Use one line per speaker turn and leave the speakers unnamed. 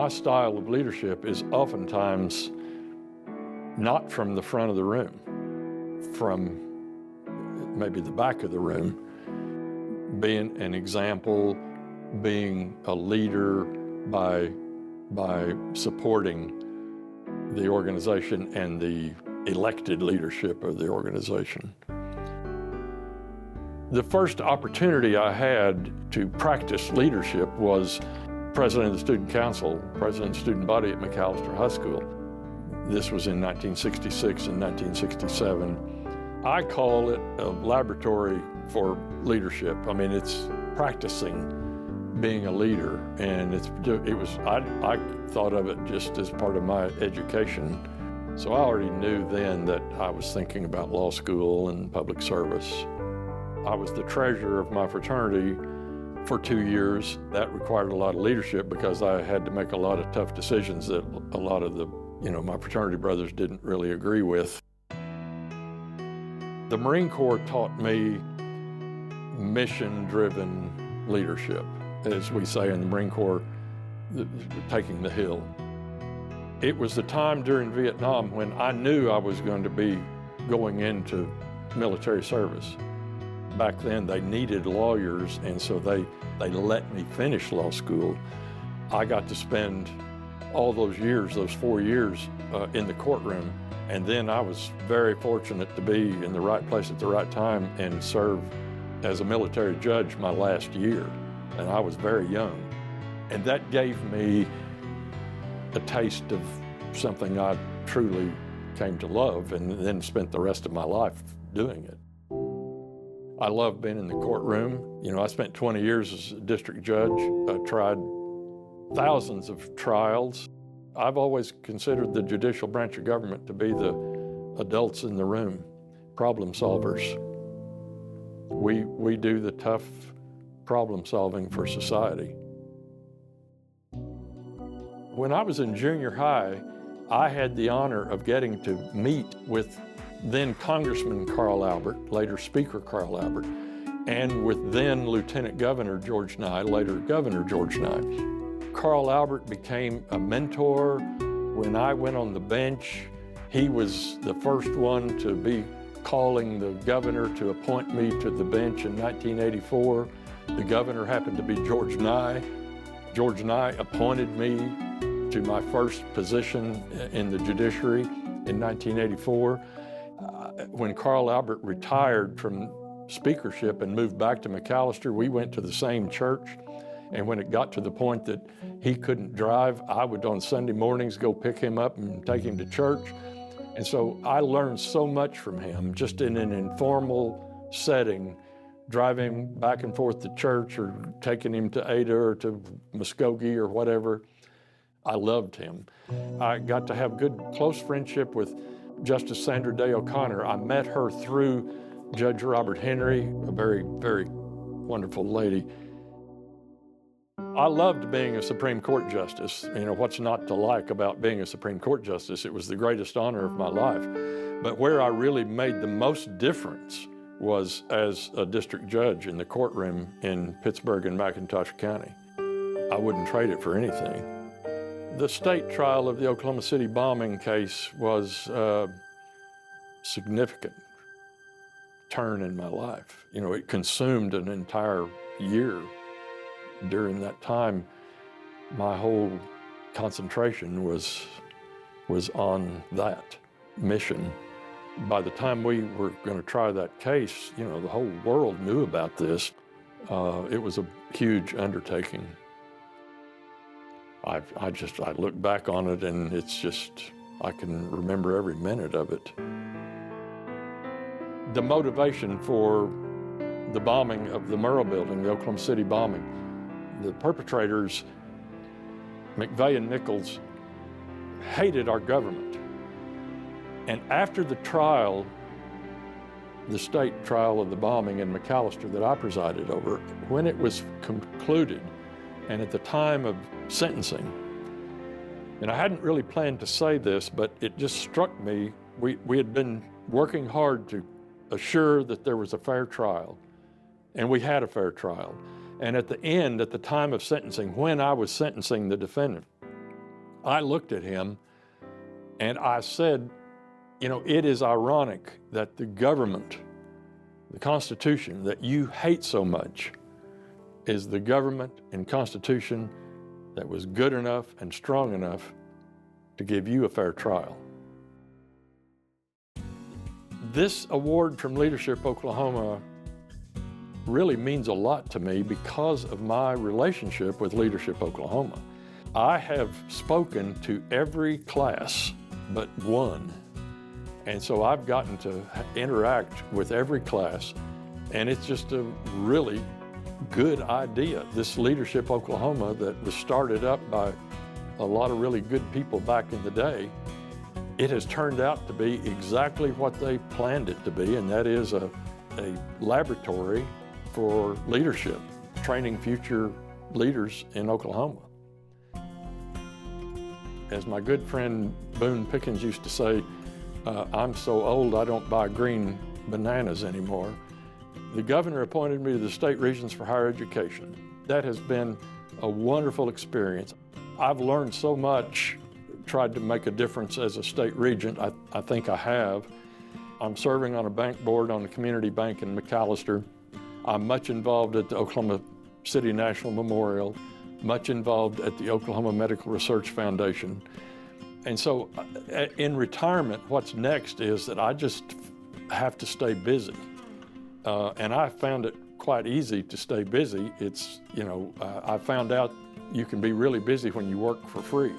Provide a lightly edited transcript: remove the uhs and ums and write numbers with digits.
my style of leadership is oftentimes not from the front of the room, from maybe the back of the room, being an example, being a leader by supporting the organization and the elected leadership of the organization. The first opportunity I had to practice leadership was president of the student council, president of the student body at McAlester High School. This was in 1966 and 1967. I call it a laboratory for leadership. I mean, it's practicing being a leader, and I thought of it just as part of my education. So I already knew then that I was thinking about law school and public service. I was the treasurer of my fraternity for 2 years. That required a lot of leadership because I had to make a lot of tough decisions that a lot of my fraternity brothers didn't really agree with. The Marine Corps taught me mission-driven leadership, as we say in the Marine Corps, taking the hill. It was the time during Vietnam when I knew I was going to be going into military service. Back then they needed lawyers, and so they let me finish law school. I got to spend all those years, those 4 years in the courtroom, and then I was very fortunate to be in the right place at the right time and serve as a military judge my last year, and I was very young. And that gave me a taste of something I truly came to love, and then spent the rest of my life doing it. I love being in the courtroom. I spent 20 years as a district judge. I tried thousands of trials. I've always considered the judicial branch of government to be the adults in the room, problem solvers. We do the tough problem solving for society. When I was in junior high, I had the honor of getting to meet with then Congressman Carl Albert, later Speaker Carl Albert, and with then Lieutenant Governor George Nye, later Governor George Nye. Carl Albert became a mentor. When I went on the bench, he was the first one to be calling the governor to appoint me to the bench in 1984. The governor happened to be George Nye. George Nye appointed me to my first position in the judiciary in 1984. When Carl Albert retired from speakership and moved back to McAlester, we went to the same church. And when it got to the point that he couldn't drive, I would on Sunday mornings go pick him up and take him to church. And so I learned so much from him, just in an informal setting, driving back and forth to church or taking him to Ada or to Muskogee or whatever. I loved him. I got to have good, close friendship with Justice Sandra Day O'Connor. I met her through Judge Robert Henry, a very, very wonderful lady. I loved being a Supreme Court justice. What's not to like about being a Supreme Court justice? It was the greatest honor of my life. But where I really made the most difference was as a district judge in the courtroom in Pittsburgh and McIntosh County. I wouldn't trade it for anything. The state trial of the Oklahoma City bombing case was a significant turn in my life. It consumed an entire year. During that time, my whole concentration was on that mission. By the time we were going to try that case, the whole world knew about this. It was a huge undertaking. I look back on it, and it's just, I can remember every minute of it. The motivation for the bombing of the Murrah building, the Oklahoma City bombing, the perpetrators, McVeigh and Nichols, hated our government. And after the trial, the state trial of the bombing in McAlester that I presided over, when it was concluded, and at the time of sentencing, and I hadn't really planned to say this, but it just struck me, we had been working hard to assure that there was a fair trial, and we had a fair trial. And at the end, at the time of sentencing, when I was sentencing the defendant, I looked at him and I said, you know, it is ironic that the government, the Constitution that you hate so much, is the government and Constitution that was good enough and strong enough to give you a fair trial. This award from Leadership Oklahoma really means a lot to me because of my relationship with Leadership Oklahoma. I have spoken to every class but one. And so I've gotten to interact with every class, and it's just a really good idea. This Leadership Oklahoma that was started up by a lot of really good people back in the day, it has turned out to be exactly what they planned it to be, and that is a laboratory for leadership, training future leaders in Oklahoma. As my good friend Boone Pickens used to say, I'm so old I don't buy green bananas anymore. The governor appointed me to the State Regents for Higher Education. That has been a wonderful experience. I've learned so much, tried to make a difference as a state regent. I think I have. I'm serving on a bank board on a community bank in McAlester. I'm much involved at the Oklahoma City National Memorial, much involved at the Oklahoma Medical Research Foundation. And so in retirement, what's next is that I just have to stay busy. And I found it quite easy to stay busy. It's, you know, I found out you can be really busy when you work for free.